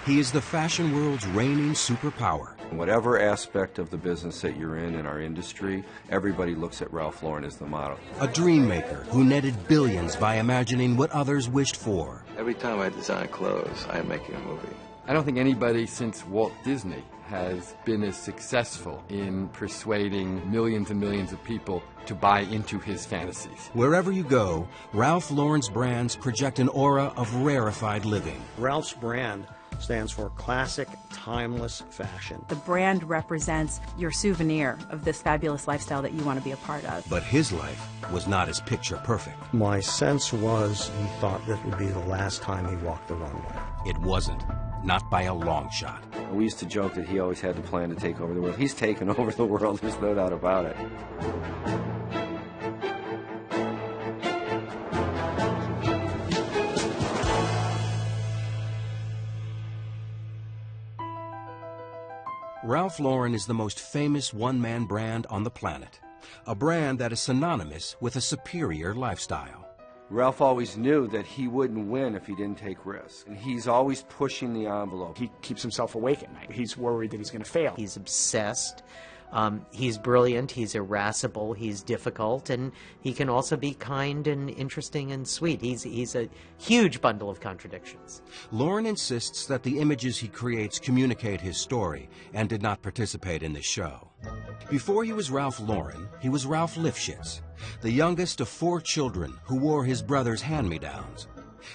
He is the fashion world's reigning superpower. Whatever aspect of the business that you're in our industry, everybody looks at Ralph Lauren as the model. A dream maker who netted billions by imagining what others wished for. Every time I design clothes, I am making a movie. I don't think anybody since Walt Disney has been as successful in persuading millions and millions of people to buy into his fantasies. Wherever you go, Ralph Lauren's brands project an aura of rarefied living. Ralph's brand stands for classic, timeless fashion. The brand represents your souvenir of this fabulous lifestyle that you want to be a part of. But his life was not as picture perfect. My sense was he thought that would be the last time he walked the runway. It wasn't. Not by a long shot. We used to joke that he always had the plan to take over the world. He's taken over the world, there's no doubt about it. Ralph Lauren is the most famous one-man brand on the planet. A brand that is synonymous with a superior lifestyle. Ralph always knew that he wouldn't win if he didn't take risks. And he's always pushing the envelope. He keeps himself awake at night. He's worried that he's going to fail. He's obsessed. He's brilliant, he's irascible, he's difficult, and he can also be kind and interesting and sweet. He's a huge bundle of contradictions. Lauren insists that the images he creates communicate his story and did not participate in this show. Before he was Ralph Lauren, he was Ralph Lifshitz, the youngest of 4 children who wore his brother's hand-me-downs.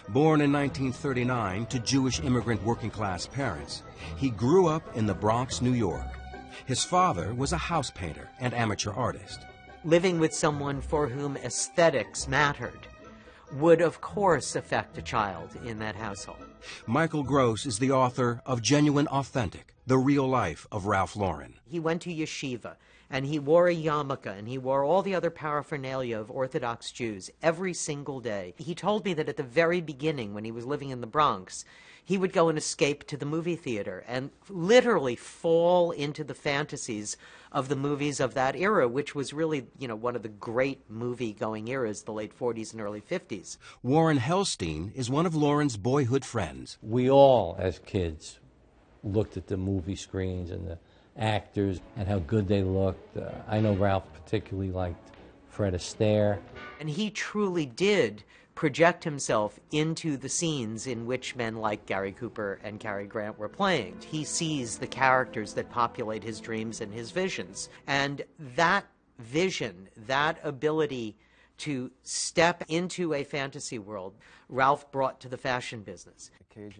Born in 1939 to Jewish immigrant working-class parents, he grew up in the Bronx, New York. His father was a house painter and amateur artist. Living with someone for whom aesthetics mattered would, of course, affect a child in that household. Michael Gross is the author of Genuine Authentic, the real life of Ralph Lauren. He went to yeshiva, and he wore a yarmulke, and he wore all the other paraphernalia of Orthodox Jews every single day. He told me that at the very beginning, when he was living in the Bronx, he would go and escape to the movie theater and literally fall into the fantasies of the movies of that era, which was really, one of the great movie-going eras, the late 40s and early 50s. Warren Hellstein is one of Lauren's boyhood friends. We all, as kids, looked at the movie screens and the actors and how good they looked. I know Ralph particularly liked Fred Astaire. And he truly did project himself into the scenes in which men like Gary Cooper and Cary Grant were playing. He sees the characters that populate his dreams and his visions. And that vision, that ability to step into a fantasy world, Ralph brought to the fashion business.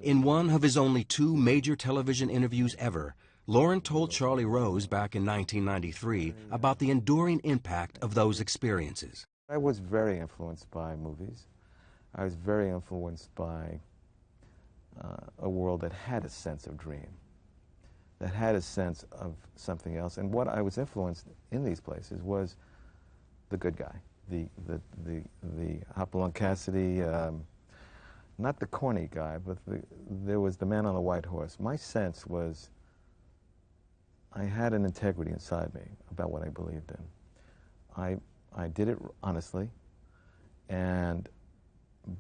In one of his only 2 major television interviews ever, Lauren told Charlie Rose back in 1993 about the enduring impact of those experiences. I was very influenced by movies. I was very influenced by a world that had a sense of dream, that had a sense of something else. And what I was influenced in these places was the good guy, the Hopalong Cassidy, not the corny guy, but there was the man on the white horse. My sense was I had an integrity inside me about what I believed in. I did it honestly,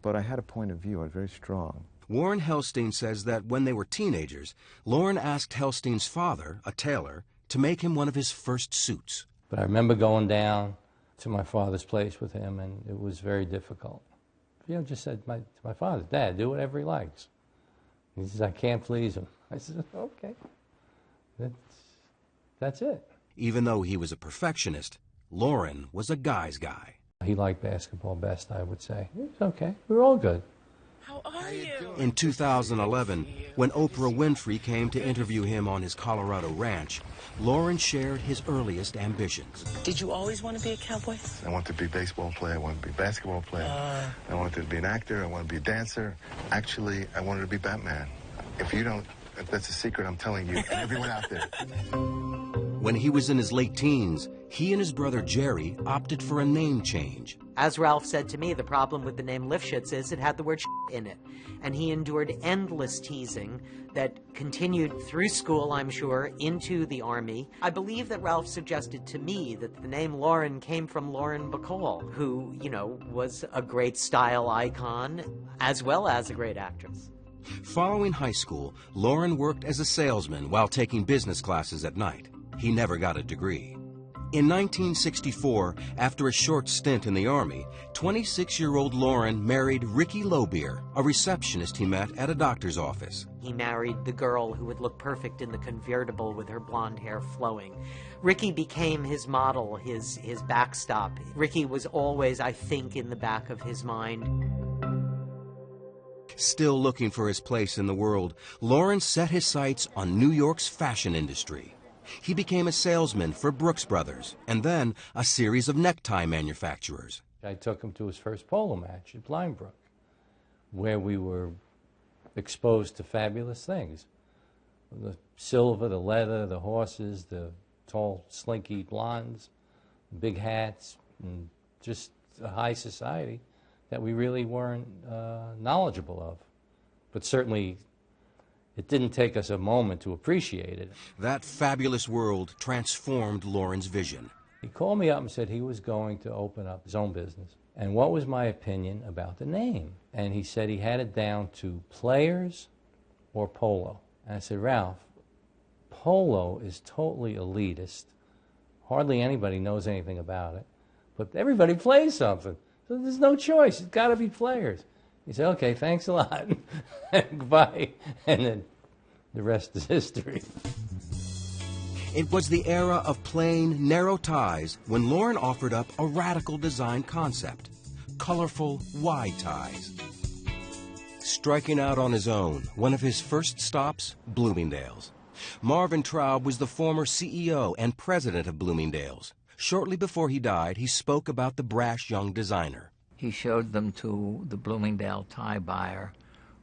but I had a point of view. I was very strong. Warren Hellstein says that when they were teenagers, Lauren asked Hellstein's father, a tailor, to make him one of his first suits. But I remember going down to my father's place with him, and it was very difficult. Just said to my father, Dad, do whatever he likes. He says, I can't please him. I said, okay, that's it. Even though he was a perfectionist, Lauren was a guy's guy. He liked basketball best, I would say. It was okay. We were all good. How are you? In 2011, when Oprah Winfrey came to interview him on his Colorado ranch, Lauren shared his earliest ambitions. Did you always want to be a cowboy? I wanted to be a baseball player. I wanted to be a basketball player. I wanted to be an actor. I wanted to be a dancer. Actually, I wanted to be Batman. If that's a secret, I'm telling you, and everyone out there. When he was in his late teens, he and his brother Jerry opted for a name change. As Ralph said to me, the problem with the name Lifshitz is it had the word in it. And he endured endless teasing that continued through school, I'm sure, into the Army. I believe that Ralph suggested to me that the name Lauren came from Lauren Bacall, who, was a great style icon as well as a great actress. Following high school, Lauren worked as a salesman while taking business classes at night. He never got a degree. In 1964, after a short stint in the Army, 26-year-old Lauren married Ricky Lobeer, a receptionist he met at a doctor's office. He married the girl who would look perfect in the convertible with her blonde hair flowing. Ricky became his model, his backstop. Ricky was always, I think, in the back of his mind. Still looking for his place in the world, Lauren set his sights on New York's fashion industry. He became a salesman for Brooks Brothers, and then a series of necktie manufacturers. I took him to his first polo match at Blindbrook, where we were exposed to fabulous things. The silver, the leather, the horses, the tall, slinky blondes, big hats, and just a high society that we really weren't knowledgeable of. But certainly, it didn't take us a moment to appreciate it. That fabulous world transformed Lauren's vision. He called me up and said he was going to open up his own business. And what was my opinion about the name? And he said he had it down to Players or Polo. And I said, Ralph, Polo is totally elitist. Hardly anybody knows anything about it. But everybody plays something. So there's no choice. It's got to be Players. He said, okay, thanks a lot. Goodbye. And then the rest is history. It was the era of plain, narrow ties when Lauren offered up a radical design concept: colorful, wide ties. Striking out on his own, one of his first stops, Bloomingdale's. Marvin Traub was the former CEO and president of Bloomingdale's. Shortly before he died, he spoke about the brash young designer. He showed them to the Bloomingdale tie buyer,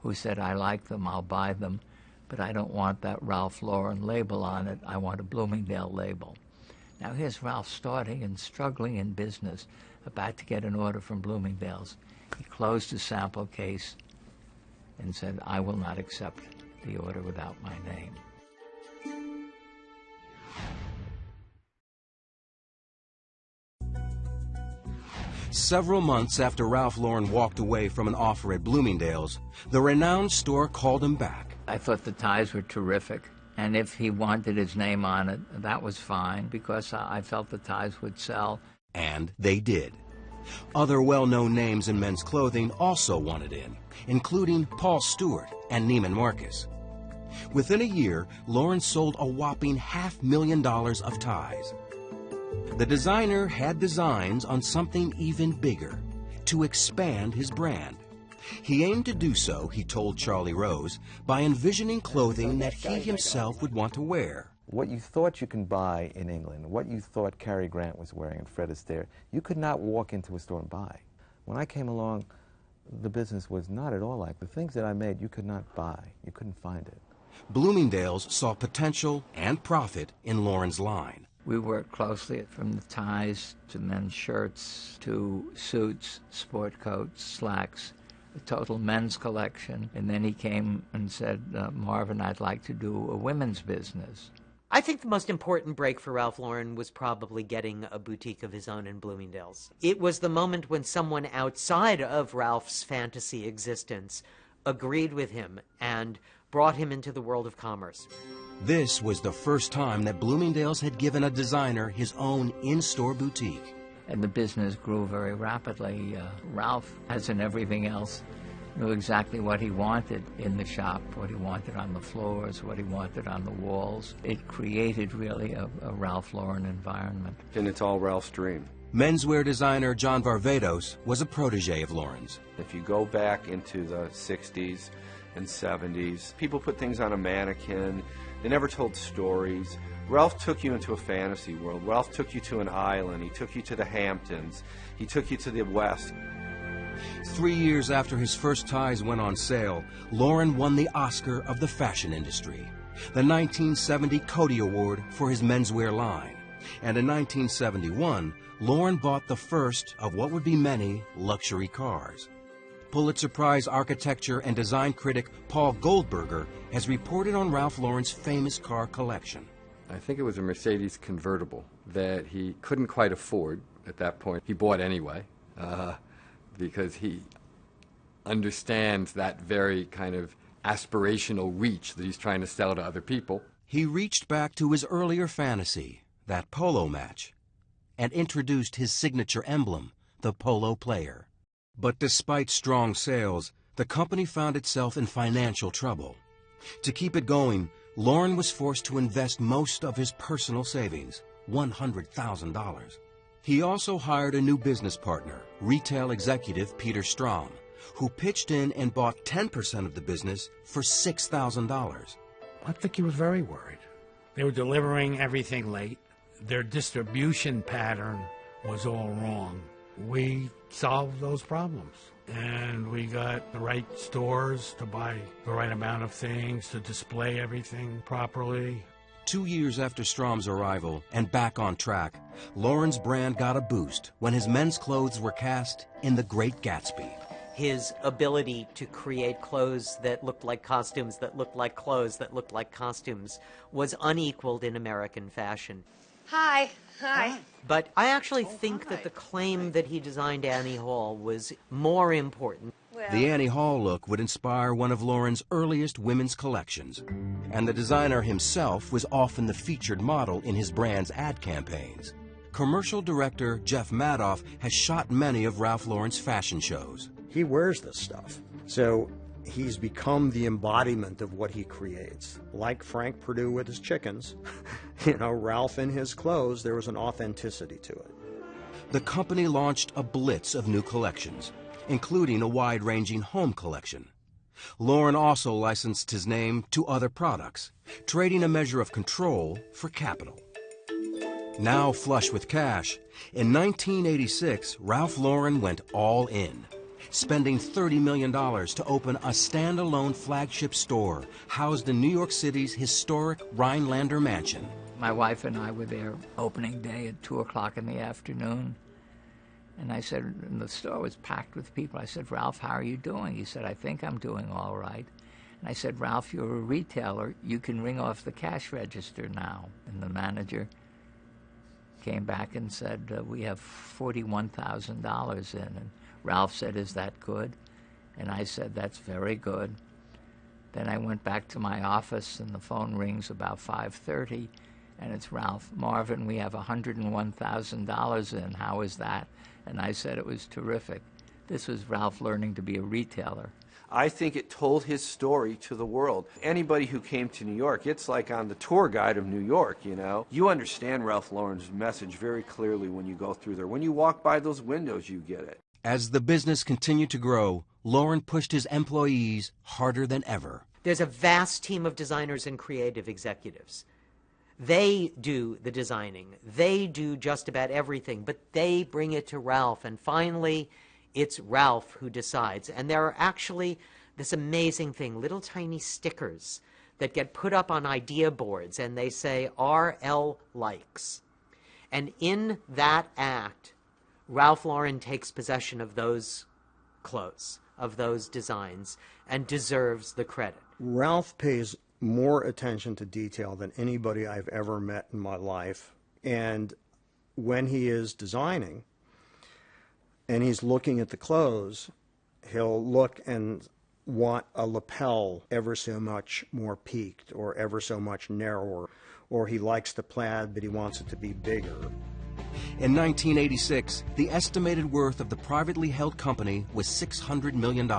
who said, I like them, I'll buy them, but I don't want that Ralph Lauren label on it. I want a Bloomingdale label. Now here's Ralph starting and struggling in business, about to get an order from Bloomingdale's. He closed his sample case and said, I will not accept the order without my name. Several months after Ralph Lauren walked away from an offer at Bloomingdale's, the renowned store called him back. I thought the ties were terrific, and if he wanted his name on it, that was fine, because I felt the ties would sell. And they did. Other well-known names in men's clothing also wanted in, including Paul Stewart and Neiman Marcus. Within a year, Lauren sold a whopping $500,000 of ties. The designer had designs on something even bigger, to expand his brand. He aimed to do so, he told Charlie Rose, by envisioning clothing that he himself would want to wear. What you thought you can buy in England, what you thought Cary Grant was wearing and Fred Astaire, you could not walk into a store and buy. When I came along, the business was not at all like the things that I made. You could not buy. You couldn't find it. Bloomingdale's saw potential and profit in Lauren's line. We worked closely from the ties to men's shirts to suits, sport coats, slacks, a total men's collection. And then he came and said, Marvin, I'd like to do a women's business. I think the most important break for Ralph Lauren was probably getting a boutique of his own in Bloomingdale's. It was the moment when someone outside of Ralph's fantasy existence agreed with him and brought him into the world of commerce. This was the first time that Bloomingdale's had given a designer his own in-store boutique. And the business grew very rapidly. Ralph, as in everything else, knew exactly what he wanted in the shop, what he wanted on the floors, what he wanted on the walls. It created really a Ralph Lauren environment. And it's all Ralph's dream. Menswear designer John Varvatos was a protege of Lauren's. If you go back into the 60s and 70s, people put things on a mannequin. They never told stories. Ralph took you into a fantasy world. Ralph took you to an island. He took you to the Hamptons. He took you to the West. 3 years after his first ties went on sale, Lauren won the Oscar of the fashion industry, the 1970 Coty Award for his menswear line. And in 1971, Lauren bought the first of what would be many luxury cars. Pulitzer Prize architecture and design critic Paul Goldberger has reported on Ralph Lauren's famous car collection. I think it was a Mercedes convertible that he couldn't quite afford at that point. He bought anyway because he understands that very kind of aspirational reach that he's trying to sell to other people. He reached back to his earlier fantasy, that polo match, and introduced his signature emblem, the polo player. But despite strong sales, the company found itself in financial trouble. To keep it going, Lauren was forced to invest most of his personal savings, $100,000. He also hired a new business partner, retail executive Peter Strom, who pitched in and bought 10% of the business for $6,000. I think he was very worried. They were delivering everything late. Their distribution pattern was all wrong. We solved those problems, and we got the right stores to buy the right amount of things, to display everything properly. 2 years after Strom's arrival and back on track, Lauren's brand got a boost when his men's clothes were cast in The Great Gatsby. His ability to create clothes that looked like costumes, that looked like clothes, that looked like costumes, was unequaled in American fashion. Hi. Hi. But I actually think that the claim that he designed Annie Hall was more important. The Annie Hall look would inspire one of Lauren's earliest women's collections, and the designer himself was often the featured model in his brand's ad campaigns. Commercial director Jeff Madoff has shot many of Ralph Lauren's fashion shows. He wears this stuff, so he's become the embodiment of what he creates. Like Frank Perdue with his chickens, Ralph in his clothes, there was an authenticity to it. The company launched a blitz of new collections, including a wide-ranging home collection. Lauren also licensed his name to other products, trading a measure of control for capital. Now flush with cash, in 1986, Ralph Lauren went all in, spending $30 million to open a standalone flagship store housed in New York City's historic Rhinelander mansion. My wife and I were there opening day at 2 o'clock in the afternoon. And I said, and the store was packed with people. I said, Ralph, how are you doing? He said, I think I'm doing all right. And I said, Ralph, you're a retailer. You can ring off the cash register now. And the manager came back and said, we have $41,000 in. And Ralph said, is that good? And I said, that's very good. Then I went back to my office, and the phone rings about 5:30, and it's Ralph. Marvin, we have $101,000 in. How is that? And I said it was terrific. This was Ralph learning to be a retailer. I think it told his story to the world. Anybody who came to New York, it's like on the tour guide of New York, You understand Ralph Lauren's message very clearly when you go through there. When you walk by those windows, you get it. As the business continued to grow, Lauren pushed his employees harder than ever. There's a vast team of designers and creative executives. They do the designing. They do just about everything, but they bring it to Ralph, and finally, it's Ralph who decides. And there are actually this amazing thing, little tiny stickers that get put up on idea boards, and they say, RL likes. And in that act, Ralph Lauren takes possession of those clothes, of those designs, and deserves the credit. Ralph pays more attention to detail than anybody I've ever met in my life. And when he is designing and he's looking at the clothes, he'll look and want a lapel ever so much more peaked or ever so much narrower, or he likes the plaid but he wants it to be bigger. In 1986, the estimated worth of the privately held company was $600 million,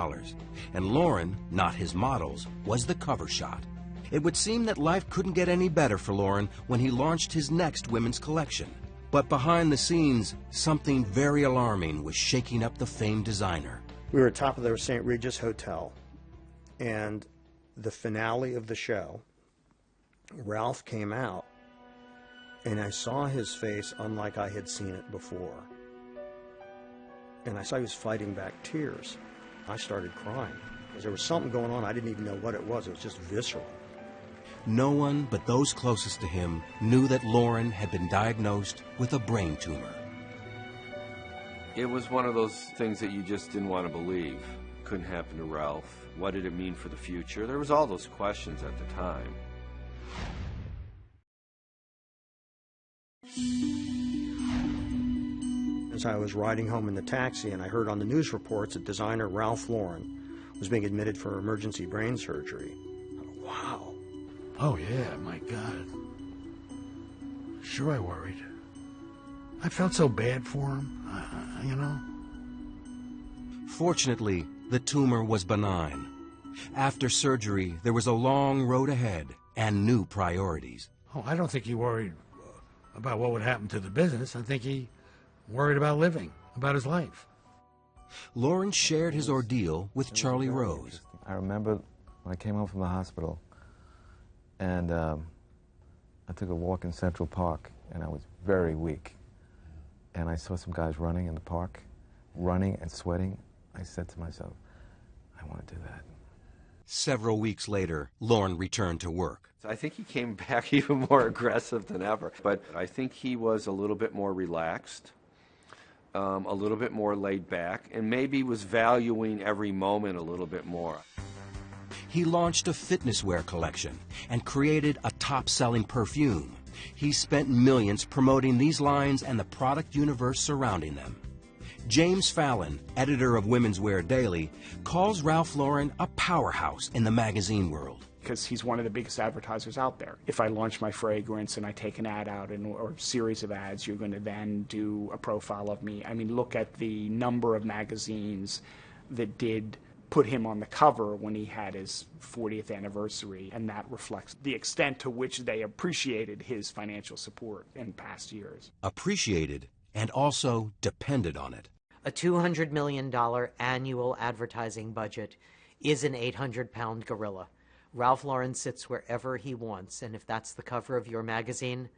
and Lauren, not his models, was the cover shot. It would seem that life couldn't get any better for Lauren when he launched his next women's collection. But behind the scenes, something very alarming was shaking up the famed designer. We were at top of the St. Regis Hotel, and the finale of the show, Ralph came out, and I saw his face unlike I had seen it before. And I saw he was fighting back tears. I started crying, because there was something going on. I didn't even know what it was. It was just visceral. No one but those closest to him knew that Lauren had been diagnosed with a brain tumor. It was one of those things that you just didn't want to believe. Couldn't happen to Ralph. What did it mean for the future? There was all those questions at the time. As I was riding home in the taxi, and I heard on the news reports that designer Ralph Lauren was being admitted for emergency brain surgery. Wow. Oh, yeah, my God. Sure, I worried. I felt so bad for him, you know. Fortunately, the tumor was benign. After surgery, there was a long road ahead and new priorities. Oh, I don't think he worried about what would happen to the business. I think he worried about living, about his life. Lawrence shared his ordeal with Charlie Rose. I remember when I came home from the hospital, and I took a walk in Central Park, and I was very weak. And I saw some guys running in the park, running and sweating. I said to myself, I want to do that. Several weeks later, Lorne returned to work. I think he came back even more aggressive than ever. But I think he was a little bit more relaxed, a little bit more laid back, and maybe was valuing every moment a little bit more. He launched a fitness wear collection and created a top-selling perfume. He spent millions promoting these lines and the product universe surrounding them. James Fallon, editor of Women's Wear Daily, calls Ralph Lauren a powerhouse in the magazine world. Because he's one of the biggest advertisers out there. If I launch my fragrance and I take an ad out or a series of ads, you're going to then do a profile of me. I mean, look at the number of magazines that did put him on the cover when he had his 40th anniversary, and that reflects the extent to which they appreciated his financial support in past years. Appreciated and also depended on it. A $200 million annual advertising budget is an 800-pound gorilla. Ralph Lauren sits wherever he wants, and if that's the cover of your magazine,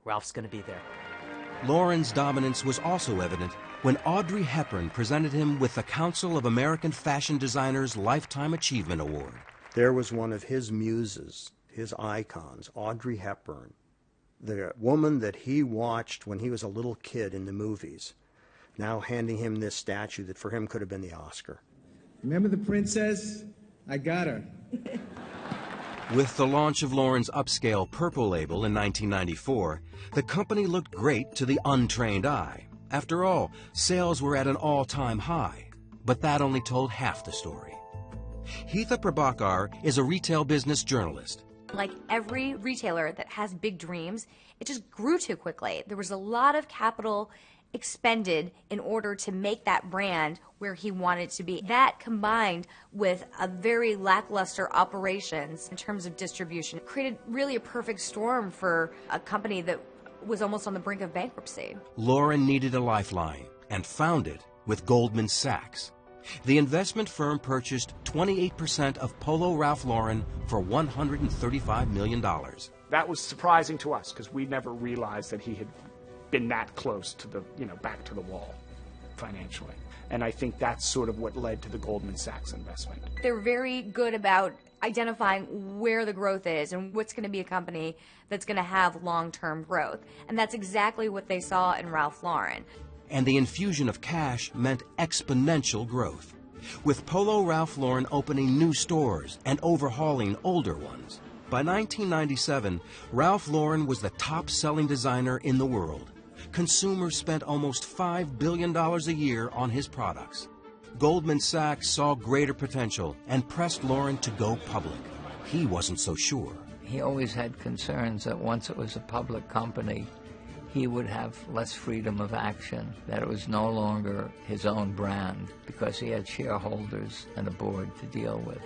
Ralph's going to be there. Lauren's dominance was also evident when Audrey Hepburn presented him with the Council of American Fashion Designers Lifetime Achievement Award. There was one of his muses, his icons, Audrey Hepburn, the woman that he watched when he was a little kid in the movies, now handing him this statue that for him could have been the Oscar. Remember the princess? I got her. With the launch of Lauren's upscale Purple label in 1994, the company looked great to the untrained eye. After all, sales were at an all-time high, but that only told half the story. Heatha Prabhakar is a retail business journalist. Like every retailer that has big dreams, it just grew too quickly. There was a lot of capital expended in order to make that brand where he wanted to be. That combined with a very lackluster operations in terms of distribution created really a perfect storm for a company that was almost on the brink of bankruptcy. Lauren needed a lifeline and found it with Goldman Sachs. The investment firm purchased 28% of Polo Ralph Lauren for $135 million. That was surprising to us because we never realized that he had been that close to the, back to the wall financially. And I think that's sort of what led to the Goldman Sachs investment. They're very good about identifying where the growth is and what's going to be a company that's going to have long-term growth. And that's exactly what they saw in Ralph Lauren. And the infusion of cash meant exponential growth, with Polo Ralph Lauren opening new stores and overhauling older ones. By 1997, Ralph Lauren was the top-selling designer in the world. Consumers spent almost $5 billion a year on his products. Goldman Sachs saw greater potential and pressed Lauren to go public. He wasn't so sure. He always had concerns that once it was a public company, he would have less freedom of action, that it was no longer his own brand because he had shareholders and a board to deal with.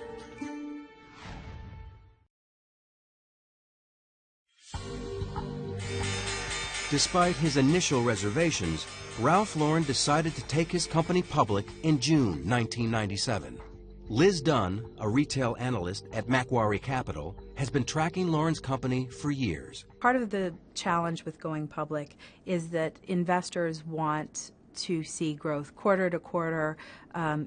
Despite his initial reservations, Ralph Lauren decided to take his company public in June 1997. Liz Dunn, a retail analyst at Macquarie Capital, has been tracking Lauren's company for years. Part of the challenge with going public is that investors want to see growth quarter to quarter,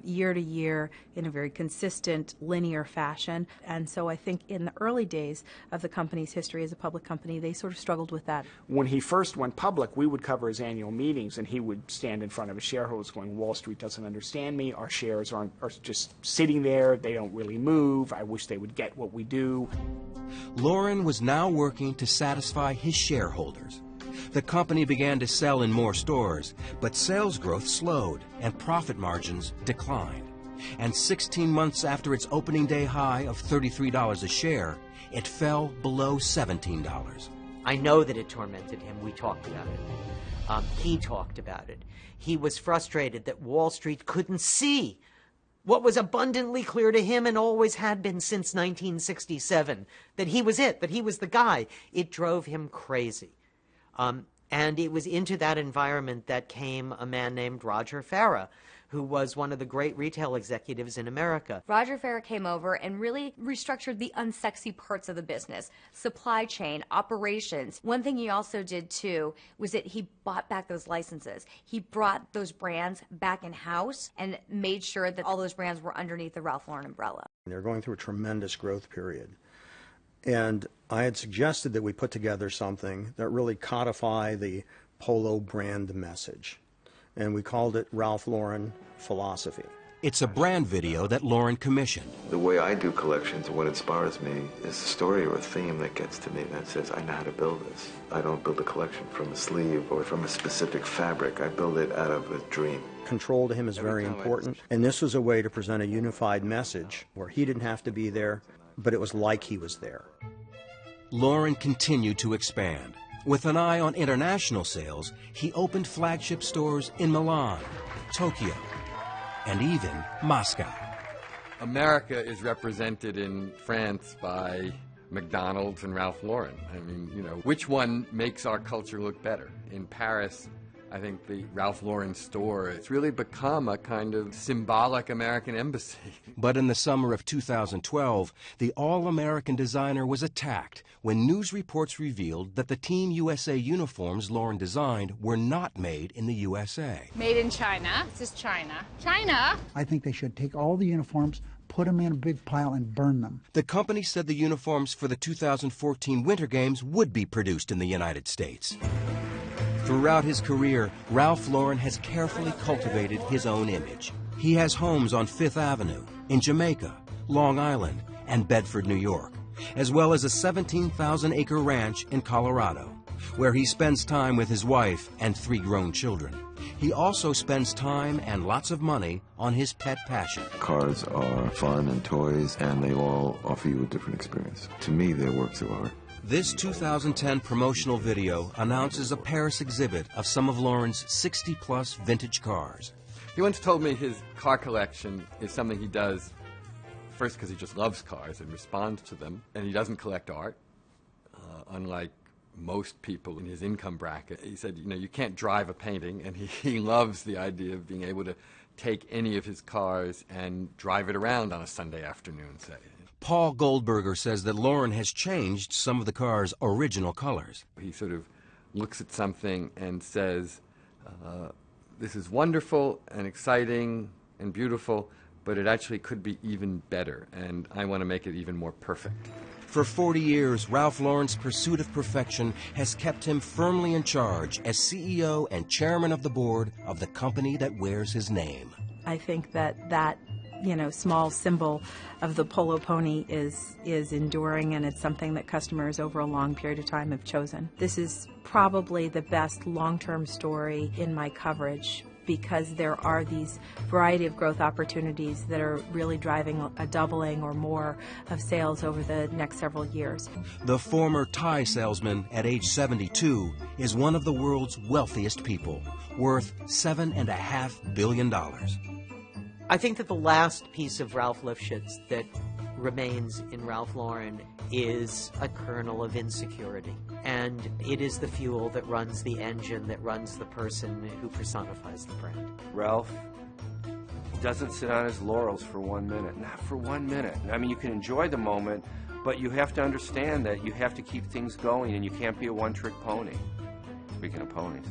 year to year, in a very consistent, linear fashion. And so I think in the early days of the company's history as a public company, they sort of struggled with that. When he first went public, we would cover his annual meetings, and he would stand in front of his shareholders going, Wall Street doesn't understand me, our shares are just sitting there, they don't really move, I wish they would get what we do. Lauren was now working to satisfy his shareholders. The company began to sell in more stores, but sales growth slowed and profit margins declined. and 16 months after its opening day high of $33 a share, it fell below $17. I know that it tormented him. We talked about it. He talked about it. He was frustrated that Wall Street couldn't see what was abundantly clear to him and always had been since 1967, that he was it, that he was the guy. It drove him crazy. And it was into that environment that came a man named Roger Farah, who was one of the great retail executives in America. Roger Farah came over and really restructured the unsexy parts of the business, supply chain, operations. One thing he also did, too, was that he bought back those licenses. He brought those brands back in-house and made sure that all those brands were underneath the Ralph Lauren umbrella. They're going through a tremendous growth period. And I had suggested that we put together something that really codify the Polo brand message. And we called it Ralph Lauren Philosophy. It's a brand video that Lauren commissioned. The way I do collections, what inspires me is a story or a theme that gets to me that says, I know how to build this. I don't build a collection from a sleeve or from a specific fabric. I build it out of a dream. Control to him is very important. And this was a way to present a unified message where he didn't have to be there, but it was like he was there. Lauren continued to expand. With an eye on international sales, he opened flagship stores in Milan, Tokyo, and even Moscow. America is represented in France by McDonald's and Ralph Lauren. I mean, you know, which one makes our culture look better? In Paris, I think the Ralph Lauren store, it's really become a kind of symbolic American embassy. But in the summer of 2012, the all-American designer was attacked when news reports revealed that the Team USA uniforms Lauren designed were not made in the USA. Made in China. This is China. China! I think they should take all the uniforms, put them in a big pile, and burn them. The company said the uniforms for the 2014 Winter Games would be produced in the United States. Throughout his career, Ralph Lauren has carefully cultivated his own image. He has homes on Fifth Avenue, in Jamaica, Long Island, and Bedford, New York, as well as a 17,000-acre ranch in Colorado, where he spends time with his wife and 3 grown children. He also spends time and lots of money on his pet passion. Cars are fun and toys, and they all offer you a different experience. To me, they're works of art. This 2010 promotional video announces a Paris exhibit of some of Lauren's 60-plus vintage cars. He once told me his car collection is something he does first because he just loves cars and responds to them, and he doesn't collect art, unlike most people in his income bracket. He said, you know, you can't drive a painting, and he loves the idea of being able to take any of his cars and drive it around on a Sunday afternoon, say. Paul Goldberger says that Lauren has changed some of the car's original colors. He sort of looks at something and says, this is wonderful and exciting and beautiful, but it actually could be even better, and I want to make it even more perfect. For 40 years, Ralph Lauren's pursuit of perfection has kept him firmly in charge as CEO and chairman of the board of the company that wears his name. I think that small symbol of the polo pony is enduring, and it's something that customers over a long period of time have chosen. This is probably the best long-term story in my coverage because there are these variety of growth opportunities that are really driving a doubling or more of sales over the next several years. The former tie salesman at age 72 is one of the world's wealthiest people, worth $7.5 billion. I think that the last piece of Ralph Lifshitz that remains in Ralph Lauren is a kernel of insecurity. And it is the fuel that runs the engine, that runs the person who personifies the brand. Ralph doesn't sit on his laurels for 1 minute. Not for 1 minute. I mean, you can enjoy the moment, but you have to understand that you have to keep things going, and you can't be a one-trick pony. Speaking of ponies.